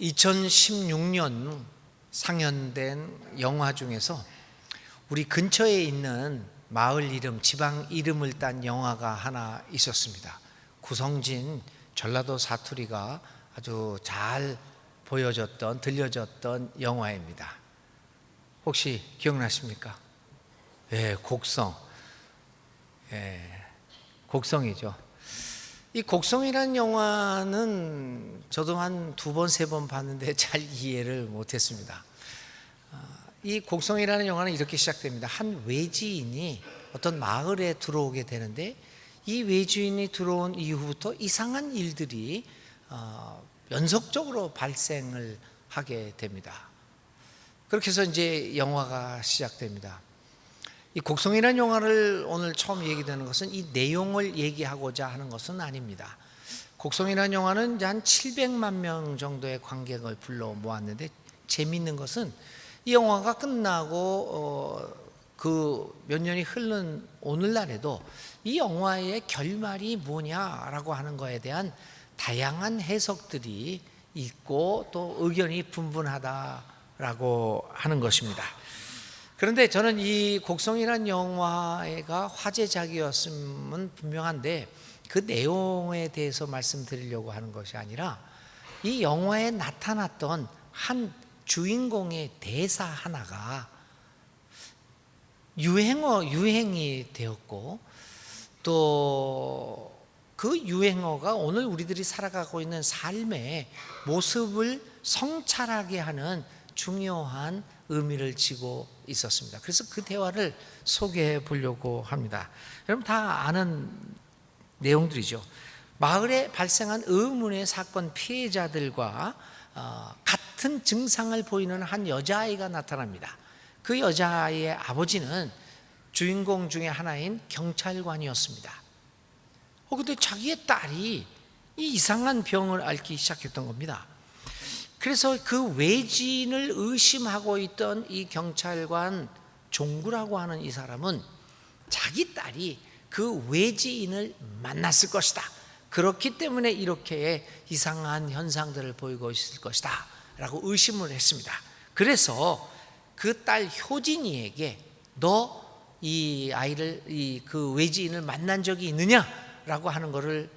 2016년 상연된 영화 중에서 우리 근처에 있는 마을 이름, 지방 이름을 딴 영화가 하나 있었습니다. 구성진 전라도 사투리가 아주 잘 보여졌던, 들려졌던 영화입니다. 혹시 기억나십니까? 예, 곡성. 예, 곡성이죠. 이 곡성이라는 영화는 저도 한 2번, 3번 봤는데 잘 이해를 못했습니다. 이 곡성이라는 영화는 이렇게 시작됩니다. 한 외지인이 어떤 마을에 들어오게 되는데 이 외지인이 들어온 이후부터 이상한 일들이 연속적으로 발생을 하게 됩니다. 그렇게 해서 이제 영화가 시작됩니다. 이 곡성이라는 영화를 오늘 처음 얘기되는 것은 이 내용을 얘기하고자 하는 것은 아닙니다. 곡성이라는 영화는 이제 한 700만 명 정도의 관객을 불러 모았는데 재미있는 것은 이 영화가 끝나고 그 몇 년이 흐른 오늘날에도 이 영화의 결말이 뭐냐라고 하는 것에 대한 다양한 해석들이 있고 또 의견이 분분하다라고 하는 것입니다. 그런데 저는 이 곡성이라는 영화가 화제작이었음은 분명한데 그 내용에 대해서 말씀드리려고 하는 것이 아니라 이 영화에 나타났던 한 주인공의 대사 하나가 유행이 되었고 또 그 유행어가 오늘 우리들이 살아가고 있는 삶의 모습을 성찰하게 하는 중요한 의미를 지고 있었습니다. 그래서 그 대화를 소개해 보려고 합니다. 여러분 다 아는 내용들이죠. 마을에 발생한 의문의 사건 피해자들과 같은 증상을 보이는 한 여자아이가 나타납니다. 그 여자아이의 아버지는 주인공 중에 하나인 경찰관이었습니다. 근데 자기의 딸이 이 이상한 병을 앓기 시작했던 겁니다. 그래서 그 외지인을 의심하고 있던 이 경찰관 종구라고 하는 이 사람은 자기 딸이 그 외지인을 만났을 것이다. 그렇기 때문에 이렇게 이상한 현상들을 보이고 있을 것이다 라고 의심을 했습니다. 그래서 그 딸 효진이에게 너 이 아이를 그 외지인을 만난 적이 있느냐? 라고 하는 것을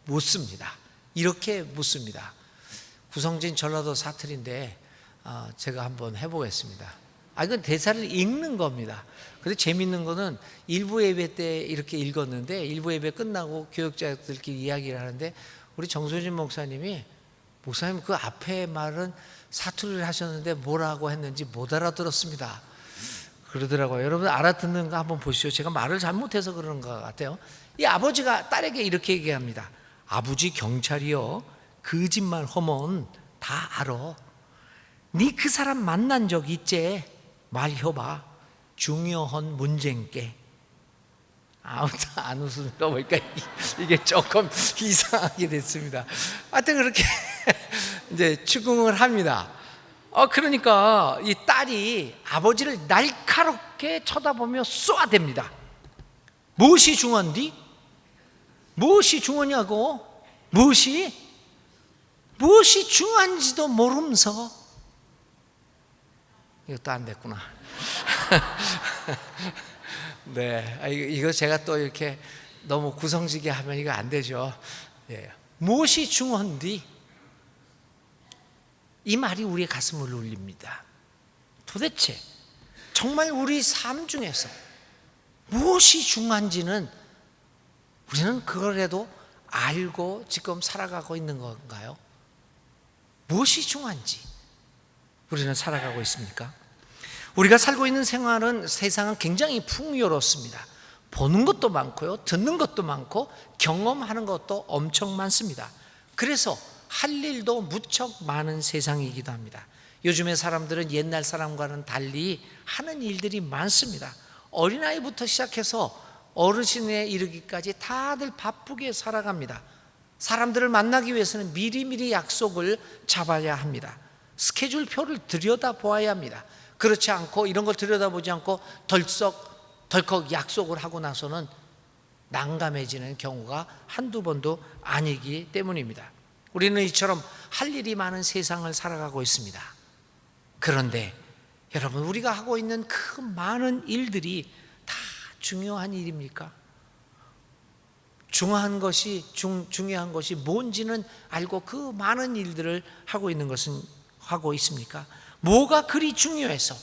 묻습니다. 이렇게 묻습니다. 구성진 전라도 사투리인데 제가 한번 해보겠습니다. 이건 대사를 읽는 겁니다. 근데 재밌는 거는 일부 예배 때 이렇게 읽었는데 일부 예배 끝나고 교역자들끼리 이야기를 하는데 우리 정소진 목사님 그 앞에 말은 사투리를 하셨는데 뭐라고 했는지 못 알아들었습니다. 그러더라고요. 여러분 알아듣는 거 한번 보시죠. 제가 말을 잘못해서 그러는 것 같아요. 이 아버지가 딸에게 이렇게 얘기합니다. 아버지 경찰이요, 거짓말 하면 다 알아. 니 그 사람 만난 적 있지? 말해봐. 중요한 문제인게. 아무튼 안 웃는 거 보니까 이게 조금 이상하게 됐습니다. 하여튼 그렇게 이제 추궁을 합니다. 그러니까 이 딸이 아버지를 날카롭게 쳐다보며 쏘아댑니다. 무엇이 중요한디? 무엇이 중요하냐고? 무엇이 중요한지도 모르면서 이것도 안 됐구나. 네, 이거 제가 또 이렇게 너무 구성지게 하면 이거 안 되죠. 예. 무엇이 중요한디? 이 말이 우리의 가슴을 울립니다. 도대체 정말 우리 삶 중에서 무엇이 중요한지는 우리는 그거라도 알고 지금 살아가고 있는 건가요? 무엇이 중요한지 우리는 살아가고 있습니까? 우리가 살고 있는 세상은 굉장히 풍요롭습니다. 보는 것도 많고요, 듣는 것도 많고 경험하는 것도 엄청 많습니다. 그래서 할 일도 무척 많은 세상이기도 합니다. 요즘의 사람들은 옛날 사람과는 달리 하는 일들이 많습니다. 어린아이부터 시작해서 어르신에 이르기까지 다들 바쁘게 살아갑니다. 사람들을 만나기 위해서는 미리미리 약속을 잡아야 합니다. 스케줄표를 들여다보아야 합니다. 그렇지 않고 이런 걸 들여다보지 않고 덜컥 약속을 하고 나서는 난감해지는 경우가 한두 번도 아니기 때문입니다. 우리는 이처럼 할 일이 많은 세상을 살아가고 있습니다. 그런데 여러분, 우리가 하고 있는 그 많은 일들이 다 중요한 일입니까? 중요한 것이 뭔지는 알고 그 많은 일들을 하고 있는 것은 하고 있습니까? 뭐가 그리 중요해서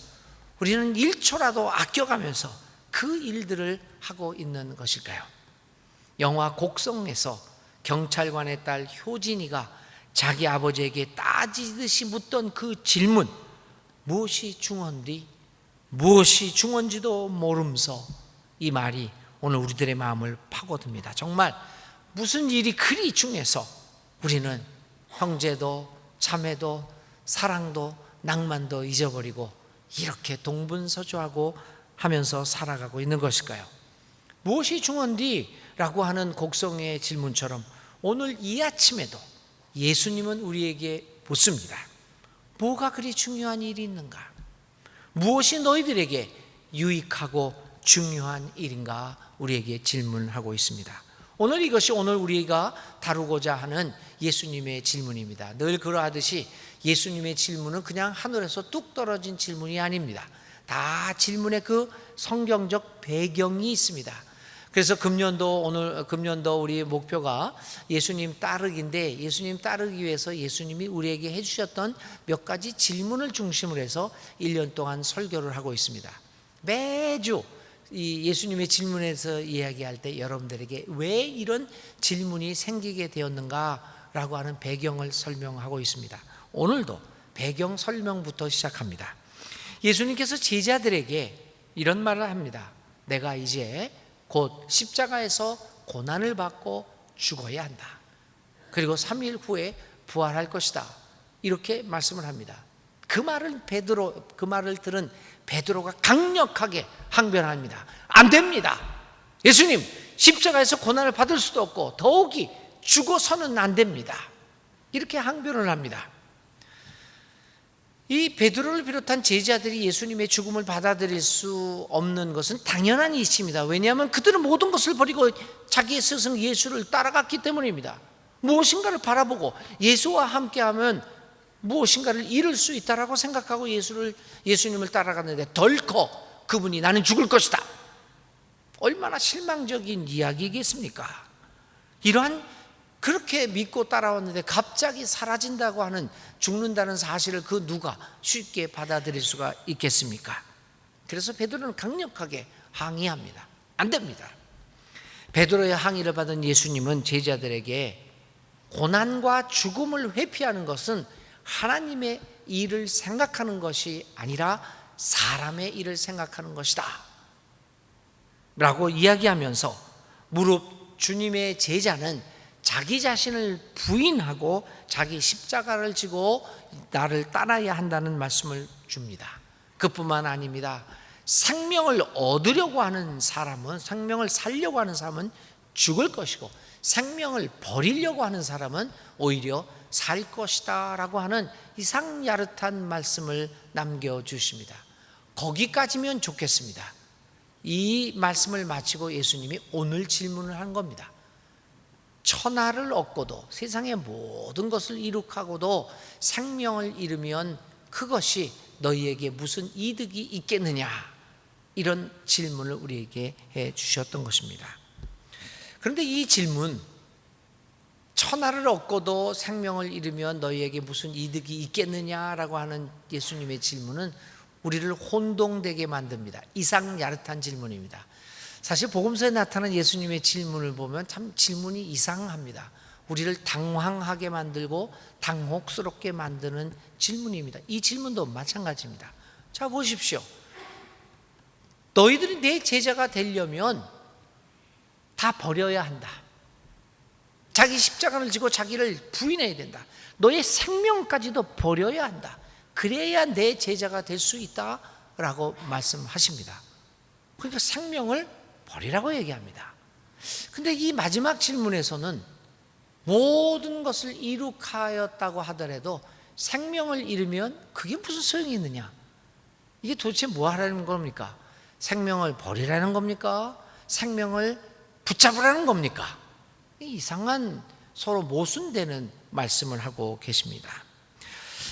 우리는 1초라도 아껴가면서 그 일들을 하고 있는 것일까요? 영화 곡성에서 경찰관의 딸 효진이가 자기 아버지에게 따지듯이 묻던 그 질문, 무엇이 중요한디? 무엇이 중요한지도 모르면서, 이 말이 오늘 우리들의 마음을 파고듭니다. 정말 무슨 일이 그리 중요해서 우리는 형제도 자매도 사랑도 낭만도 잊어버리고 이렇게 동분서주하고 하면서 살아가고 있는 것일까요? 무엇이 중요한디? 라고 하는 곡성의 질문처럼 오늘 이 아침에도 예수님은 우리에게 묻습니다. 뭐가 그리 중요한 일이 있는가? 무엇이 너희들에게 유익하고 중요한 일인가? 우리에게 질문하고 있습니다. 이것이 오늘 우리가 다루고자 하는 예수님의 질문입니다. 늘 그러하듯이 예수님의 질문은 그냥 하늘에서 뚝 떨어진 질문이 아닙니다. 다 질문의 그 성경적 배경이 있습니다. 그래서 금년도 우리 목표가 예수님 따르기인데, 예수님 따르기 위해서 예수님이 우리에게 해주셨던 몇 가지 질문을 중심으로 해서 1년 동안 설교를 하고 있습니다. 매주 이 예수님의 질문에서 이야기할 때 여러분들에게 왜 이런 질문이 생기게 되었는가라고 하는 배경을 설명하고 있습니다. 오늘도 배경 설명부터 시작합니다. 예수님께서 제자들에게 이런 말을 합니다. 내가 이제 곧 십자가에서 고난을 받고 죽어야 한다. 그리고 3일 후에 부활할 것이다. 이렇게 말씀을 합니다. 그 말을 들은 베드로가 강력하게 항변합니다. 안 됩니다. 예수님, 십자가에서 고난을 받을 수도 없고 더욱이 죽어서는 안 됩니다. 이렇게 항변을 합니다. 이 베드로를 비롯한 제자들이 예수님의 죽음을 받아들일 수 없는 것은 당연한 이치입니다. 왜냐하면 그들은 모든 것을 버리고 자기의 스승 예수를 따라갔기 때문입니다. 무엇인가를 바라보고 예수와 함께하면 무엇인가를 이룰 수 있다라고 생각하고 예수님을 따라갔는데 덜컥 그분이 나는 죽을 것이다. 얼마나 실망적인 이야기겠습니까? 그렇게 믿고 따라왔는데 갑자기 사라진다고 하는, 죽는다는 사실을 그 누가 쉽게 받아들일 수가 있겠습니까? 그래서 베드로는 강력하게 항의합니다. 안 됩니다. 베드로의 항의를 받은 예수님은 제자들에게 고난과 죽음을 회피하는 것은 하나님의 일을 생각하는 것이 아니라 사람의 일을 생각하는 것이다 라고 이야기하면서, 무릇 주님의 제자는 자기 자신을 부인하고 자기 십자가를 지고 나를 따라야 한다는 말씀을 줍니다. 그뿐만 아닙니다. 생명을 얻으려고 하는 사람은, 생명을 살려고 하는 사람은 죽을 것이고 생명을 버리려고 하는 사람은 오히려 살 것이다 라고 하는 이상야릇한 말씀을 남겨주십니다. 거기까지면 좋겠습니다. 이 말씀을 마치고 예수님이 오늘 질문을 한 겁니다. 천하를 얻고도 세상의 모든 것을 이룩하고도 생명을 잃으면 그것이 너희에게 무슨 이득이 있겠느냐, 이런 질문을 우리에게 해 주셨던 것입니다. 그런데 이 질문, 천하를 얻고도 생명을 잃으면 너희에게 무슨 이득이 있겠느냐라고 하는 예수님의 질문은 우리를 혼동되게 만듭니다. 이상야릇한 질문입니다. 사실 복음서에 나타난 예수님의 질문을 보면 참 질문이 이상합니다. 우리를 당황하게 만들고 당혹스럽게 만드는 질문입니다. 이 질문도 마찬가지입니다. 자, 보십시오. 너희들이 내 제자가 되려면 다 버려야 한다. 자기 십자가를 지고 자기를 부인해야 된다. 너의 생명까지도 버려야 한다. 그래야 내 제자가 될 수 있다라고 말씀하십니다. 그러니까 생명을 버리라고 얘기합니다. 근데 이 마지막 질문에서는 모든 것을 이룩하였다고 하더라도 생명을 잃으면 그게 무슨 소용이 있느냐? 이게 도대체 뭐 하라는 겁니까? 생명을 버리라는 겁니까? 생명을 붙잡으라는 겁니까? 이상한 서로 모순되는 말씀을 하고 계십니다.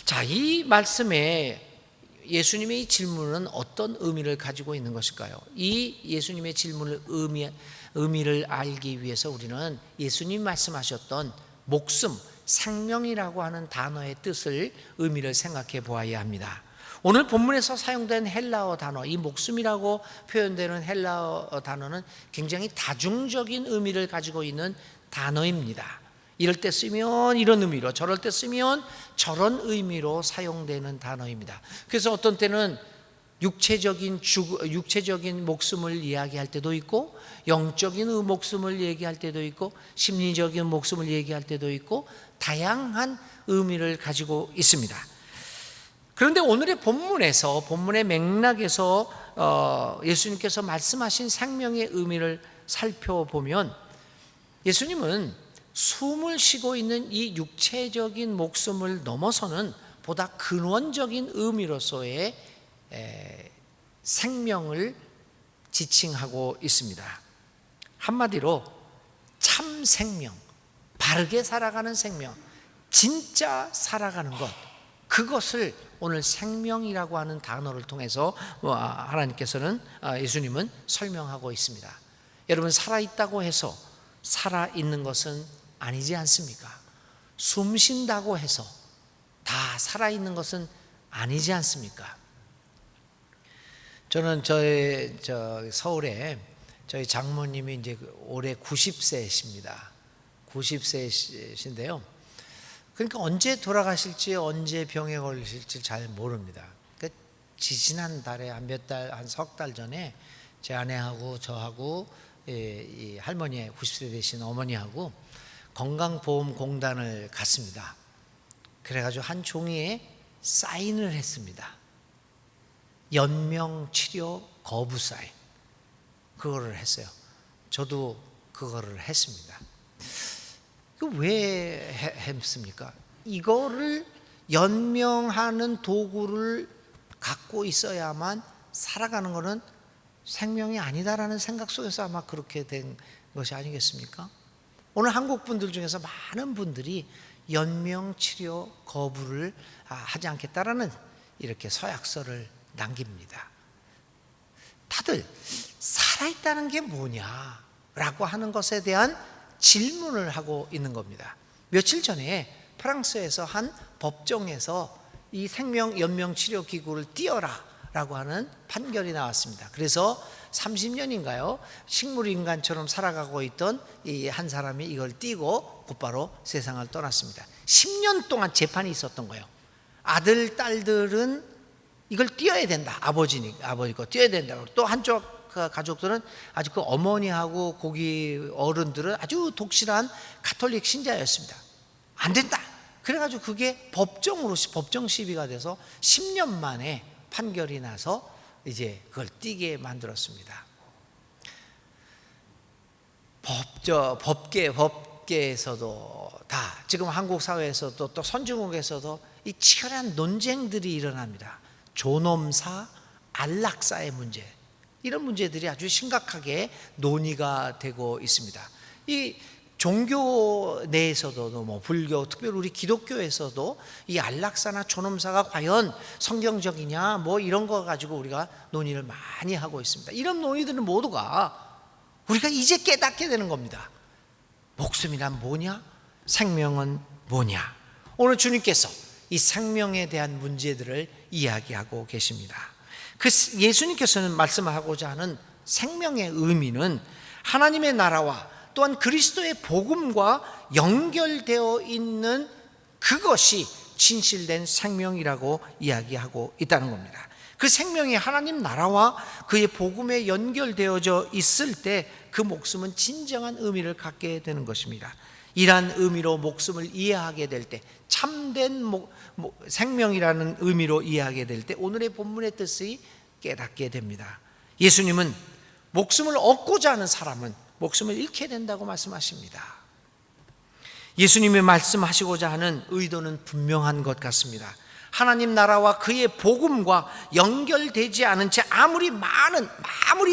자, 이 말씀에 예수님의 이 질문은 어떤 의미를 가지고 있는 것일까요? 이 예수님의 질문을 의미를 알기 위해서 우리는 예수님 말씀하셨던 목숨, 생명이라고 하는 단어의 뜻을, 의미를 생각해 보아야 합니다. 오늘 본문에서 사용된 헬라어 단어, 이 목숨이라고 표현되는 헬라어 단어는 굉장히 다중적인 의미를 가지고 있는 단어입니다. 이럴 때 쓰면 이런 의미로, 저럴 때 쓰면 저런 의미로 사용되는 단어입니다. 그래서 어떤 때는 육체적인 목숨을 이야기할 때도 있고, 영적인 목숨을 얘기할 때도 있고, 심리적인 목숨을 얘기할 때도 있고, 다양한 의미를 가지고 있습니다. 그런데 오늘의 본문의 맥락에서 예수님께서 말씀하신 생명의 의미를 살펴보면, 예수님은 숨을 쉬고 있는 이 육체적인 목숨을 넘어서는 보다 근원적인 의미로서의 생명을 지칭하고 있습니다. 한마디로 참 생명, 바르게 살아가는 생명, 진짜 살아가는 것, 그것을 오늘 생명이라고 하는 단어를 통해서 하나님께서는, 예수님은 설명하고 있습니다. 여러분, 살아있다고 해서 살아있는 것은 아니지 않습니까? 숨 쉰다고 해서 다 살아있는 것은 아니지 않습니까? 저는 서울에 저희 장모님이 이제 올해 90세이십니다. 90세이신데요. 그러니까 언제 돌아가실지, 언제 병에 걸리실지 잘 모릅니다. 그러니까 지지난 달에 한 석 달 전에 제 아내하고 저하고 이 할머니, 90세 되신 어머니하고 건강보험공단을 갔습니다. 그래가지고 한 종이에 사인을 했습니다. 연명치료 거부 사인, 그거를 했어요. 저도 그거를 했습니다. 왜 했습니까? 이거를 연명하는 도구를 갖고 있어야만 살아가는 것은 생명이 아니다라는 생각 속에서 아마 그렇게 된 것이 아니겠습니까? 오늘 한국 분들 중에서 많은 분들이 연명치료 거부를 하지 않겠다라는 이렇게 서약서를 남깁니다. 다들 살아있다는 게 뭐냐라고 하는 것에 대한 질문을 하고 있는 겁니다. 며칠 전에 프랑스에서 한 법정에서 이 생명 연명치료 기구를 띄어라 라고 하는 판결이 나왔습니다. 그래서 30년인가요? 식물인간처럼 살아가고 있던 이 한 사람이 이걸 띄고 곧바로 세상을 떠났습니다. 10년 동안 재판이 있었던 거예요. 아들, 딸들은 이걸 띄어야 된다. 아버지 거 띄어야 된다. 또 한쪽 가족들은 아주 그 어머니하고 거기 어른들은 아주 독실한 가톨릭 신자였습니다. 안 된다. 그래가지고 그게 법정 시비가 돼서 10년 만에 판결이 나서 이제 그걸 띄게 만들었습니다. 법계에서도 다, 지금 한국 사회에서도 또 선진국에서도 이 치열한 논쟁들이 일어납니다. 존엄사, 안락사의 문제, 이런 문제들이 아주 심각하게 논의가 되고 있습니다. 이 종교 내에서도 불교, 특별히 우리 기독교에서도 이 안락사나 존엄사가 과연 성경적이냐 이런 거 가지고 우리가 논의를 많이 하고 있습니다. 이런 논의들은 모두가 우리가 이제 깨닫게 되는 겁니다. 목숨이란 뭐냐? 생명은 뭐냐? 오늘 주님께서 이 생명에 대한 문제들을 이야기하고 계십니다. 그 예수님께서는 말씀하고자 하는 생명의 의미는 하나님의 나라와 또한 그리스도의 복음과 연결되어 있는 그것이 진실된 생명이라고 이야기하고 있다는 겁니다. 그 생명이 하나님 나라와 그의 복음에 연결되어져 있을 때 그 목숨은 진정한 의미를 갖게 되는 것입니다. 이러한 의미로 목숨을 이해하게 될 때, 참된 생명이라는 의미로 이해하게 될 때 오늘의 본문의 뜻이 깨닫게 됩니다. 예수님은 목숨을 얻고자 하는 사람은 목숨을 잃게 된다고 말씀하십니다. 예수님이 말씀하시고자 하는 의도는 분명한 것 같습니다. 하나님 나라와 그의 복음과 연결되지 않은 채 아무리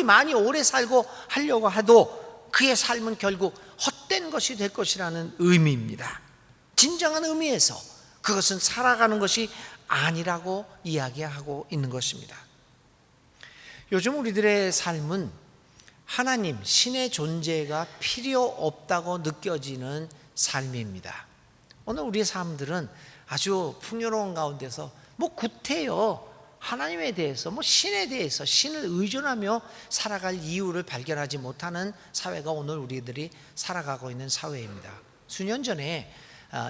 많이 오래 살고 하려고 해도 그의 삶은 결국 헛된 것이 될 것이라는 의미입니다. 진정한 의미에서 그것은 살아가는 것이 아니라고 이야기하고 있는 것입니다. 요즘 우리들의 삶은 하나님, 신의 존재가 필요 없다고 느껴지는 삶입니다. 오늘 우리의 삶들은 아주 풍요로운 가운데서 구태여 하나님에 대해서 신에 대해서 신을 의존하며 살아갈 이유를 발견하지 못하는 사회가 오늘 우리들이 살아가고 있는 사회입니다. 수년 전에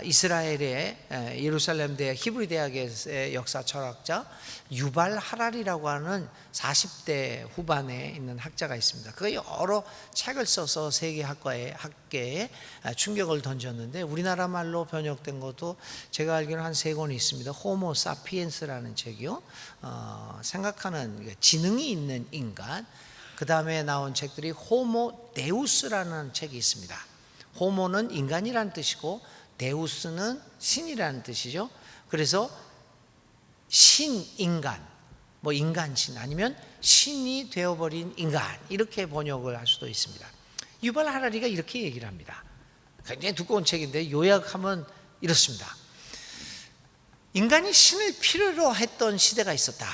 이스라엘의 예루살렘 대학 히브리 대학의 역사 철학자 유발 하랄이라고 하는 40대 후반에 있는 학자가 있습니다. 그가 여러 책을 써서 세계 학계에 충격을 던졌는데 우리나라 말로 번역된 것도 제가 알기로는 한 3권이 있습니다. 호모 사피엔스라는 책이요, 생각하는 지능이 있는 인간. 그 다음에 나온 책들이 호모 데우스라는 책이 있습니다. 호모는 인간이라는 뜻이고 데우스는 신이라는 뜻이죠. 그래서 신인간, 인간신 아니면 신이 되어버린 인간, 이렇게 번역을 할 수도 있습니다. 유발 하라리가 이렇게 얘기를 합니다. 굉장히 두꺼운 책인데 요약하면 이렇습니다. 인간이 신을 필요로 했던 시대가 있었다.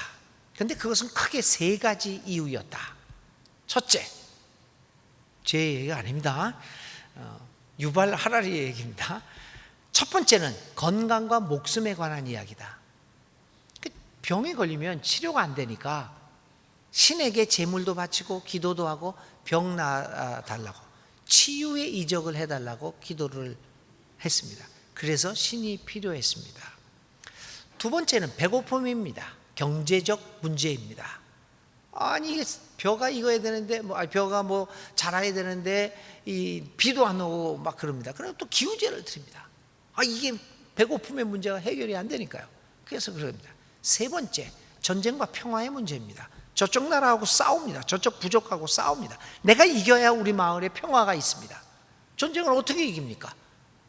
그런데 그것은 크게 3가지 이유였다. 첫째, 제 얘기가 아닙니다. 유발 하라리의 얘기입니다. 첫 번째는 건강과 목숨에 관한 이야기다. 병에 걸리면 치료가 안 되니까 신에게 제물도 바치고 기도도 하고 병 나아달라고, 치유의 이적을 해달라고 기도를 했습니다. 그래서 신이 필요했습니다. 두 번째는 배고픔입니다. 경제적 문제입니다. 아니 벼가 익어야 되는데 벼가 자라야 되는데 이 비도 안 오고 막 그럽니다. 그럼 또 기우제를 드립니다. 이게 배고픔의 문제가 해결이 안 되니까요. 그래서 그럽니다. 세 번째, 전쟁과 평화의 문제입니다. 저쪽 나라하고 싸웁니다. 저쪽 부족하고 싸웁니다. 내가 이겨야 우리 마을에 평화가 있습니다. 전쟁을 어떻게 이깁니까?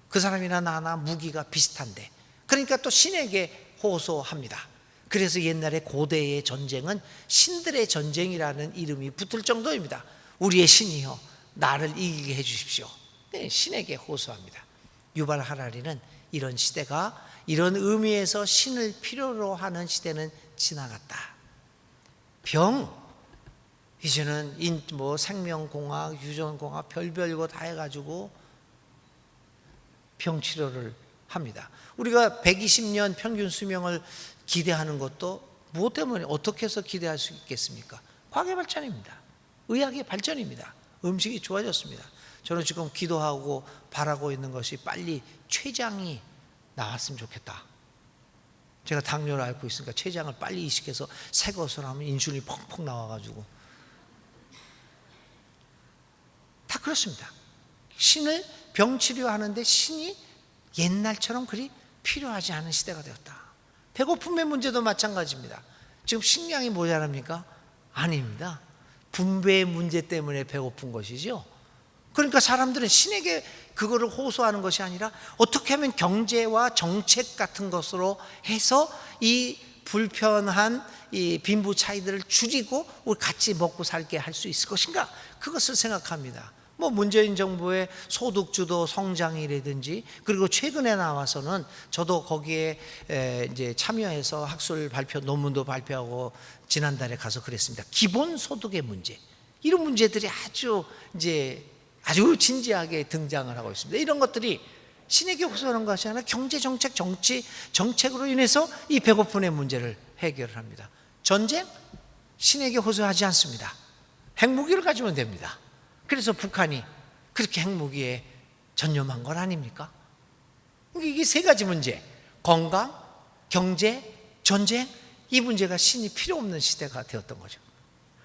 그 사람이나 나나 무기가 비슷한데. 그러니까 또 신에게 호소합니다. 그래서 옛날에 고대의 전쟁은 신들의 전쟁이라는 이름이 붙을 정도입니다. 우리의 신이여 나를 이기게 해 주십시오. 네, 신에게 호소합니다. 유발 하라리는 이런 시대가, 이런 의미에서 신을 필요로 하는 시대는 지나갔다. 병, 이제는 생명공학, 유전공학 별별 거 다 해가지고 병 치료를 합니다. 우리가 120년 평균 수명을 기대하는 것도 무엇 때문에, 어떻게 해서 기대할 수 있겠습니까? 과학의 발전입니다. 의학의 발전입니다. 음식이 좋아졌습니다. 저는 지금 기도하고 바라고 있는 것이 빨리 췌장이 나왔으면 좋겠다. 제가 당뇨를 앓고 있으니까 췌장을 빨리 이식해서 새 것을 하면 인슐린이 펑펑 나와가지고 다 그렇습니다. 신을 병 치료하는데 신이 옛날처럼 그리 필요하지 않은 시대가 되었다. 배고픔의 문제도 마찬가지입니다. 지금 식량이 모자랍니까? 아닙니다. 분배의 문제 때문에 배고픈 것이죠. 그러니까 사람들은 신에게 그거를 호소하는 것이 아니라 어떻게 하면 경제와 정책 같은 것으로 해서 이 불편한 이 빈부 차이들을 줄이고 우리 같이 먹고 살게 할 수 있을 것인가, 그것을 생각합니다. 문재인 정부의 소득주도 성장이라든지, 그리고 최근에 나와서는 저도 거기에 이제 참여해서 학술 발표, 논문도 발표하고 지난달에 가서 그랬습니다. 기본소득의 문제, 이런 문제들이 아주 진지하게 등장을 하고 있습니다. 이런 것들이 신에게 호소하는 것이 아니라 경제정책, 정책으로 인해서 이 배고픔의 문제를 해결을 합니다. 전쟁? 신에게 호소하지 않습니다. 핵무기를 가지면 됩니다. 그래서 북한이 그렇게 핵무기에 전념한 건 아닙니까? 이게 3가지 문제, 건강, 경제, 전쟁, 이 문제가 신이 필요 없는 시대가 되었던 거죠.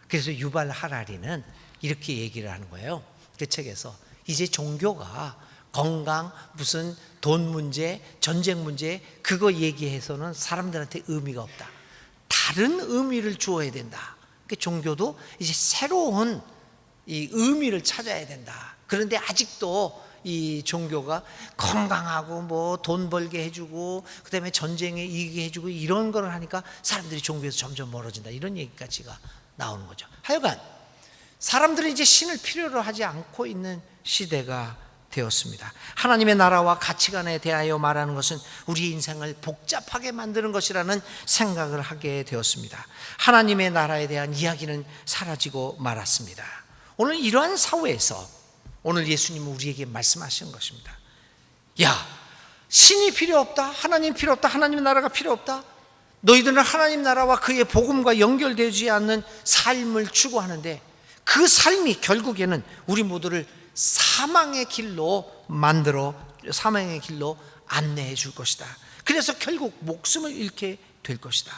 그래서 유발 하라리는 이렇게 얘기를 하는 거예요. 그 책에서 이제 종교가 건강, 무슨 돈 문제, 전쟁 문제, 그거 얘기해서는 사람들한테 의미가 없다. 다른 의미를 주어야 된다. 그 종교도 이제 새로운 이 의미를 찾아야 된다. 그런데 아직도 이 종교가 건강하고 돈 벌게 해주고 그다음에 전쟁에 이기게 해주고 이런 걸 하니까 사람들이 종교에서 점점 멀어진다, 이런 얘기까지가 나오는 거죠. 하여간 사람들은 이제 신을 필요로 하지 않고 있는 시대가 되었습니다. 하나님의 나라와 가치관에 대하여 말하는 것은 우리 인생을 복잡하게 만드는 것이라는 생각을 하게 되었습니다. 하나님의 나라에 대한 이야기는 사라지고 말았습니다. 오늘 이러한 사회에서 오늘 예수님은 우리에게 말씀하시는 것입니다. 야, 신이 필요 없다, 하나님 필요 없다, 하나님의 나라가 필요 없다. 너희들은 하나님 나라와 그의 복음과 연결되지 않는 삶을 추구하는데 그 삶이 결국에는 우리 모두를 사망의 길로 안내해 줄 것이다. 그래서 결국 목숨을 잃게 될 것이다.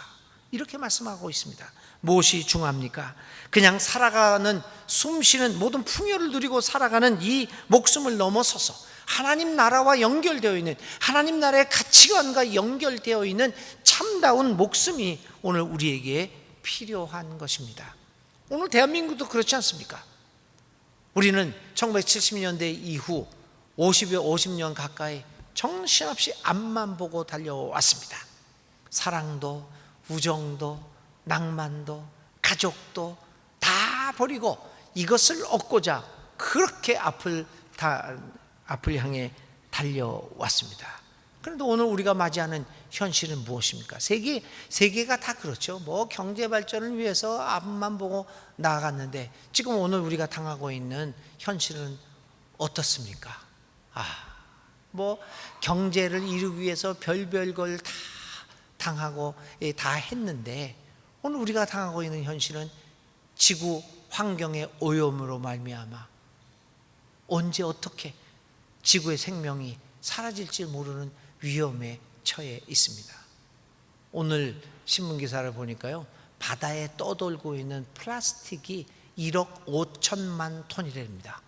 이렇게 말씀하고 있습니다. 무엇이 중요합니까? 그냥 살아가는, 숨쉬는, 모든 풍요를 누리고 살아가는 이 목숨을 넘어서서 하나님 나라와 연결되어 있는, 하나님 나라의 가치관과 연결되어 있는 참다운 목숨이 오늘 우리에게 필요한 것입니다. 오늘 대한민국도 그렇지 않습니까? 우리는 1970년대 이후 50년 가까이 정신없이 앞만 보고 달려왔습니다. 사랑도, 우정도, 낭만도, 가족도 다 버리고 이것을 얻고자 그렇게 앞을 향해 달려왔습니다. 그런데 오늘 우리가 맞이하는 현실은 무엇입니까? 세계가 다 그렇죠. 뭐 경제 발전을 위해서 앞만 보고 나아갔는데 지금 오늘 우리가 당하고 있는 현실은 어떻습니까? 뭐 경제를 이루기 위해서 별별 걸 다 당하고 다 했는데 오늘 우리가 당하고 있는 현실은 지구 환경의 오염으로 말미암아 언제 어떻게 지구의 생명이 사라질지 모르는 위험에 처해 있습니다. 오늘 신문기사를 보니까요, 바다에 떠돌고 있는 플라스틱이 1억 5천만 톤이랍니다.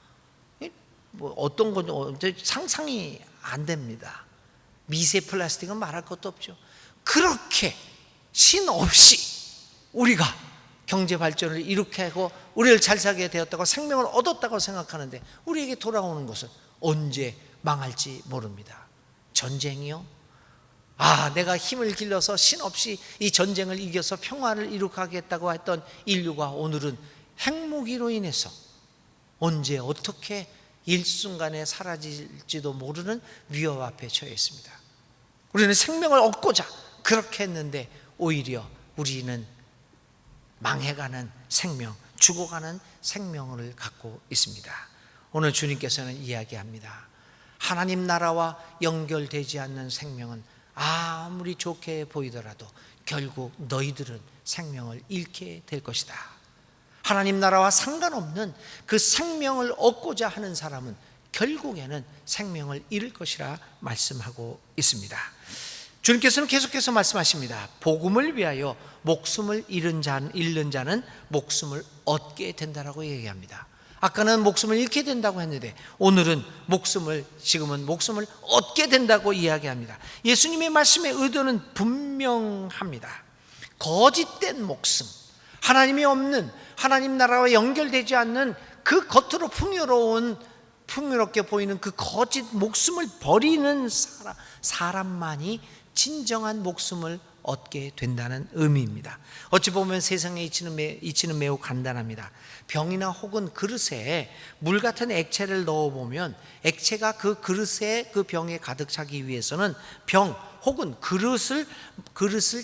뭐 어떤 건지 상상이 안 됩니다. 미세 플라스틱은 말할 것도 없죠. 그렇게 신 없이 우리가 경제 발전을 이렇게 하고 우리를 잘 살게 되었다고 생명을 얻었다고 생각하는데 우리에게 돌아오는 것은 언제 망할지 모릅니다. 전쟁이요? 내가 힘을 길러서 신 없이 이 전쟁을 이겨서 평화를 이룩하겠다고 했던 인류가 오늘은 핵무기로 인해서 언제 어떻게 일순간에 사라질지도 모르는 위협 앞에 처해 있습니다. 우리는 생명을 얻고자 그렇게 했는데 오히려 우리는 망해가는 생명, 죽어가는 생명을 갖고 있습니다. 오늘 주님께서는 이야기합니다. 하나님 나라와 연결되지 않는 생명은 아무리 좋게 보이더라도 결국 너희들은 생명을 잃게 될 것이다. 하나님 나라와 상관없는 그 생명을 얻고자 하는 사람은 결국에는 생명을 잃을 것이라 말씀하고 있습니다. 주님께서는 계속해서 말씀하십니다. 복음을 위하여 목숨을 잃는 자는 목숨을 얻게 된다라고 얘기합니다. 아까는 목숨을 잃게 된다고 했는데 오늘은 지금은 목숨을 얻게 된다고 이야기합니다. 예수님의 말씀의 의도는 분명합니다. 거짓된 목숨, 하나님이 없는, 하나님 나라와 연결되지 않는 그 겉으로 풍요롭게 보이는 그 거짓 목숨을 버리는 사람만이 진정한 목숨을 얻게 된다는 의미입니다. 어찌 보면 세상의 이치는 매우 간단합니다. 병이나 혹은 그릇에 물 같은 액체를 넣어보면 액체가 그 그릇에 그 병에 가득 차기 위해서는 병 혹은 그릇을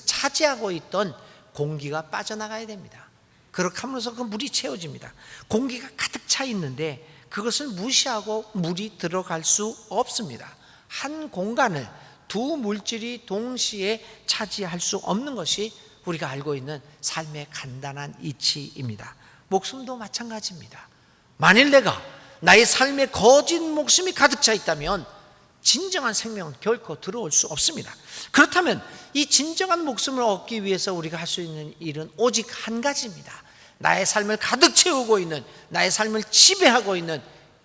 차지하고 있던 공기가 빠져나가야 됩니다. 그렇게 하면서 그 물이 채워집니다. 공기가 가득 차 있는데 그것을 무시하고 물이 들어갈 수 없습니다. 한 공간을 두 물질이 동시에 차지할 수 없는 것이 우리가 알고 있는 삶의 간단한 이치입니다. 목숨도 마찬가지입니다. 만일 내가 나의 삶에 거짓 목숨이 가득 차 있다면 진정한 생명은 결코 들어올 수 없습니다. 그렇다면 이 진정한 목숨을 얻기 위해서 우리가 할 수 있는 일은 오직 한 가지입니다. 나의 삶을 가득 채우고 있는, 나의 삶을 지배하고 있는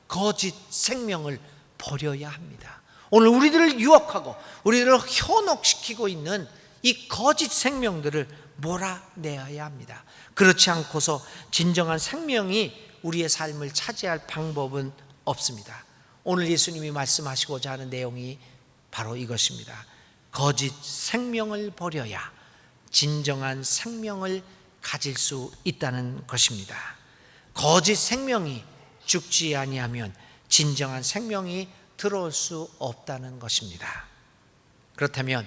거짓 생명을 버려야 합니다. 오늘 우리들을 유혹하고 우리들을 현혹시키고 있는 이 거짓 생명들을 몰아내야 합니다. 그렇지 않고서 진정한 생명이 우리의 삶을 차지할 방법은 없습니다. 오늘 예수님이 말씀하시고자 하는 내용이 바로 이것입니다. 거짓 생명을 버려야 진정한 생명을 가질 수 있다는 것입니다. 거짓 생명이 죽지 아니하면 진정한 생명이 들어올 수 없다는 것입니다. 그렇다면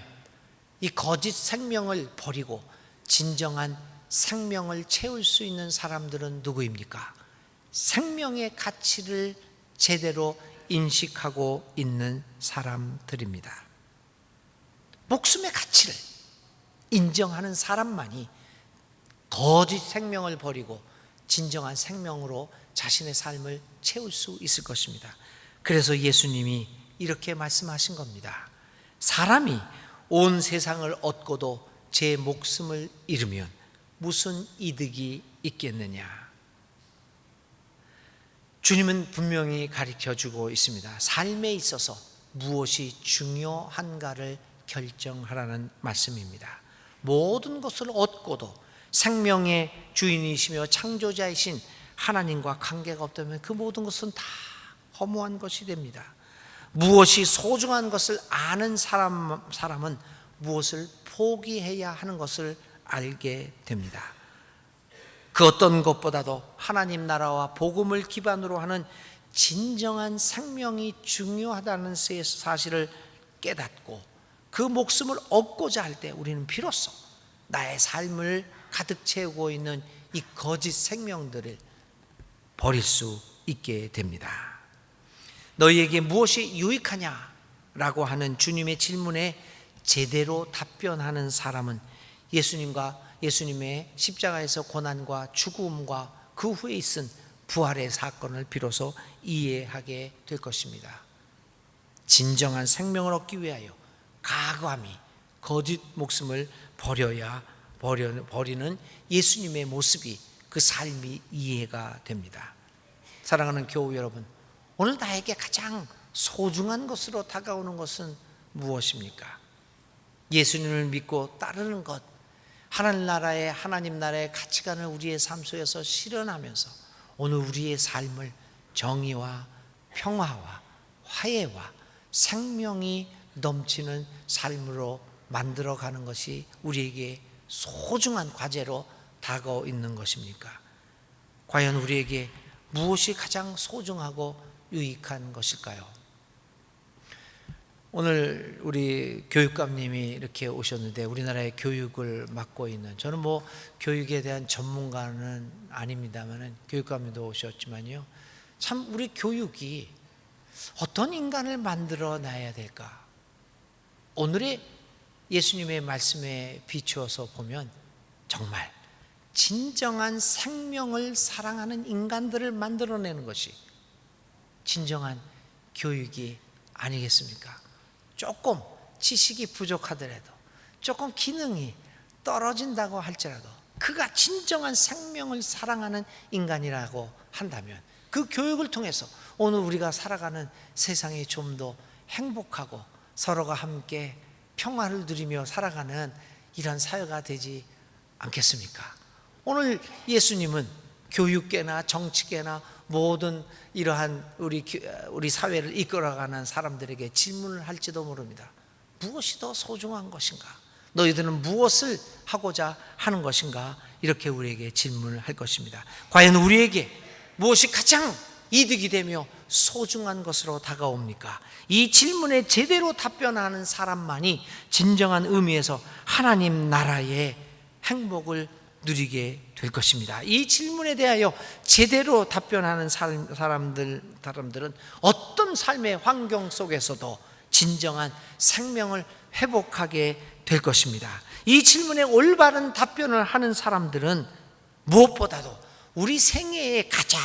이 거짓 생명을 버리고 진정한 생명을 채울 수 있는 사람들은 누구입니까? 생명의 가치를 제대로 인식하고 있는 사람들입니다. 목숨의 가치를 인정하는 사람만이 거짓 생명을 버리고 진정한 생명으로 자신의 삶을 채울 수 있을 것입니다. 그래서 예수님이 이렇게 말씀하신 겁니다. 사람이 온 세상을 얻고도 제 목숨을 잃으면 무슨 이득이 있겠느냐. 주님은 분명히 가르쳐주고 있습니다. 삶에 있어서 무엇이 중요한가를 결정하라는 말씀입니다. 모든 것을 얻고도 생명의 주인이시며 창조자이신 하나님과 관계가 없다면 그 모든 것은 다 허무한 것이 됩니다. 무엇이 소중한 것을 아는 사람은 무엇을 포기해야 하는 것을 알게 됩니다. 그 어떤 것보다도 하나님 나라와 복음을 기반으로 하는 진정한 생명이 중요하다는 사실을 깨닫고 그 목숨을 얻고자 할 때 우리는 비로소 나의 삶을 가득 채우고 있는 이 거짓 생명들을 버릴 수 있게 됩니다. 너희에게 무엇이 유익하냐라고 하는 주님의 질문에 제대로 답변하는 사람은 예수님의 십자가에서 고난과 죽음과 그 후에 있은 부활의 사건을 비로소 이해하게 될 것입니다. 진정한 생명을 얻기 위하여 과감히 거짓 목숨을 버리는 예수님의 모습이, 그 삶이 이해가 됩니다. 사랑하는 교우 여러분, 오늘 나에게 가장 소중한 것으로 다가오는 것은 무엇입니까? 예수님을 믿고 따르는 것, 하나님 나라의 가치관을 우리의 삶 속에서 실현하면서 오늘 우리의 삶을 정의와 평화와 화해와 생명이 넘치는 삶으로 만들어가는 것이 우리에게 소중한 과제로 다가오고 있는 것입니까? 과연 우리에게 무엇이 가장 소중하고 유익한 것일까요? 오늘 우리 교육감님이 이렇게 오셨는데, 우리나라의 교육을 맡고 있는, 저는 뭐 교육에 대한 전문가는 아닙니다만 교육감님도 오셨지만요, 참 우리 교육이 어떤 인간을 만들어 놔야 될까? 오늘의 예수님의 말씀에 비추어서 보면 정말 진정한 생명을 사랑하는 인간들을 만들어내는 것이 진정한 교육이 아니겠습니까? 조금 지식이 부족하더라도, 조금 기능이 떨어진다고 할지라도 그가 진정한 생명을 사랑하는 인간이라고 한다면 그 교육을 통해서 오늘 우리가 살아가는 세상이 좀 더 행복하고 서로가 함께 평화를 누리며 살아가는 이런 사회가 되지 않겠습니까? 오늘 예수님은 교육계나 정치계나 모든 이러한 우리 사회를 이끌어가는 사람들에게 질문을 할지도 모릅니다. 무엇이 더 소중한 것인가? 너희들은 무엇을 하고자 하는 것인가? 이렇게 우리에게 질문을 할 것입니다. 과연 우리에게 무엇이 가장 이득이 되며 소중한 것으로 다가옵니까? 이 질문에 제대로 답변하는 사람만이 진정한 의미에서 하나님 나라의 행복을 누리게 될 것입니다. 이 질문에 대하여 제대로 답변하는 사람들은 어떤 삶의 환경 속에서도 진정한 생명을 회복하게 될 것입니다. 이 질문에 올바른 답변을 하는 사람들은 무엇보다도 우리 생애의 가장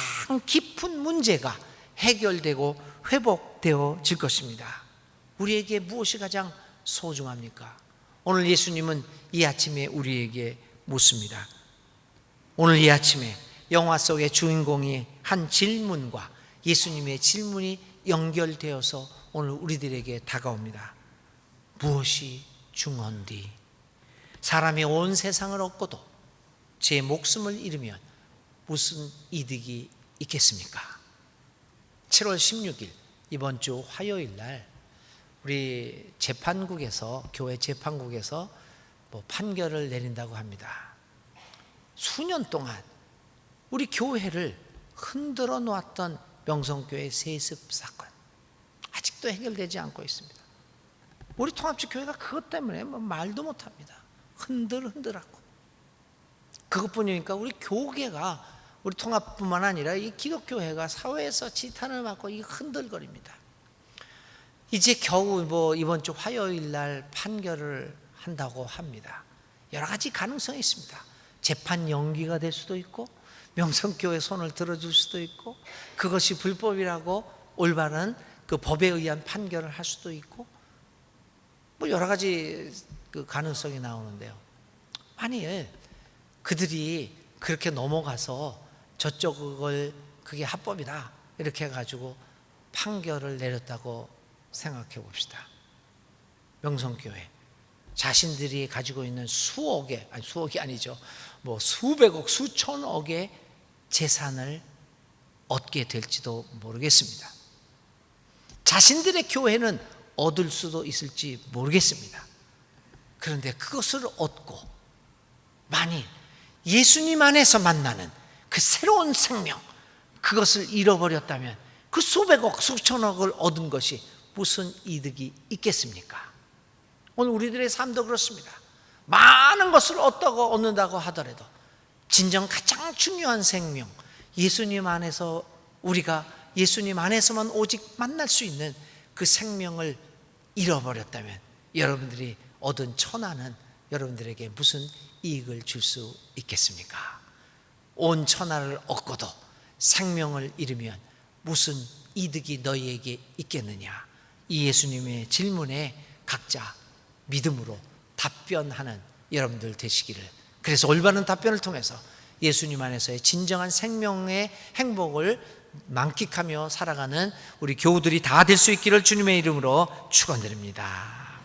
깊은 문제가 해결되고 회복되어질 것입니다. 우리에게 무엇이 가장 소중합니까? 오늘 예수님은 이 아침에 우리에게 묻습니다. 오늘 이 아침에 영화 속의 주인공이 한 질문과 예수님의 질문이 연결되어서 오늘 우리들에게 다가옵니다. 무엇이 중헌디? 사람이 온 세상을 얻고도 제 목숨을 잃으면 무슨 이득이 있겠습니까? 7월 16일 이번 주 화요일 날 우리 교회 재판국에서 판결을 내린다고 합니다. 수년 동안 우리 교회를 흔들어 놓았던 명성교회 세습 사건 아직도 해결되지 않고 있습니다. 우리 통합주 교회가 그것 때문에 뭐 말도 못합니다. 흔들하고. 그것뿐이니까 우리 교계가, 우리 통합뿐만 아니라 이 기독교회가 사회에서 지탄을 받고 이 흔들거립니다. 이제 겨우 뭐 이번 주 화요일 날 판결을 한다고 합니다. 여러 가지 가능성이 있습니다. 재판 연기가 될 수도 있고, 명성교회 손을 들어줄 수도 있고, 그것이 불법이라고 올바른 그 법에 의한 판결을 할 수도 있고, 뭐 여러 가지 그 가능성이 나오는데요. 만일 그들이 그렇게 넘어가서 저쪽을 그게 합법이다 이렇게 해가지고 판결을 내렸다고 생각해 봅시다. 명성교회 자신들이 가지고 있는 수억의, 아니 수억이 아니죠, 뭐 수백억 수천억의 재산을 얻게 될지도 모르겠습니다. 자신들의 교회는 얻을 수도 있을지 모르겠습니다. 그런데 그것을 얻고 만일 예수님 안에서 만나는 그 새로운 생명, 그것을 잃어버렸다면 그 수백억 수천억을 얻은 것이 무슨 이득이 있겠습니까? 오늘 우리들의 삶도 그렇습니다. 많은 것을 얻는다고 하더라도 진정 가장 중요한 생명, 예수님 안에서 우리가 예수님 안에서만 오직 만날 수 있는 그 생명을 잃어버렸다면 여러분들이 얻은 천하는 여러분들에게 무슨 이익을 줄 수 있겠습니까? 온 천하를 얻고도 생명을 잃으면 무슨 이득이 너희에게 있겠느냐? 이 예수님의 질문에 각자 믿음으로 답변하는 여러분들 되시기를, 그래서 올바른 답변을 통해서 예수님 안에서의 진정한 생명의 행복을 만끽하며 살아가는 우리 교우들이 다 될 수 있기를 주님의 이름으로 축원드립니다.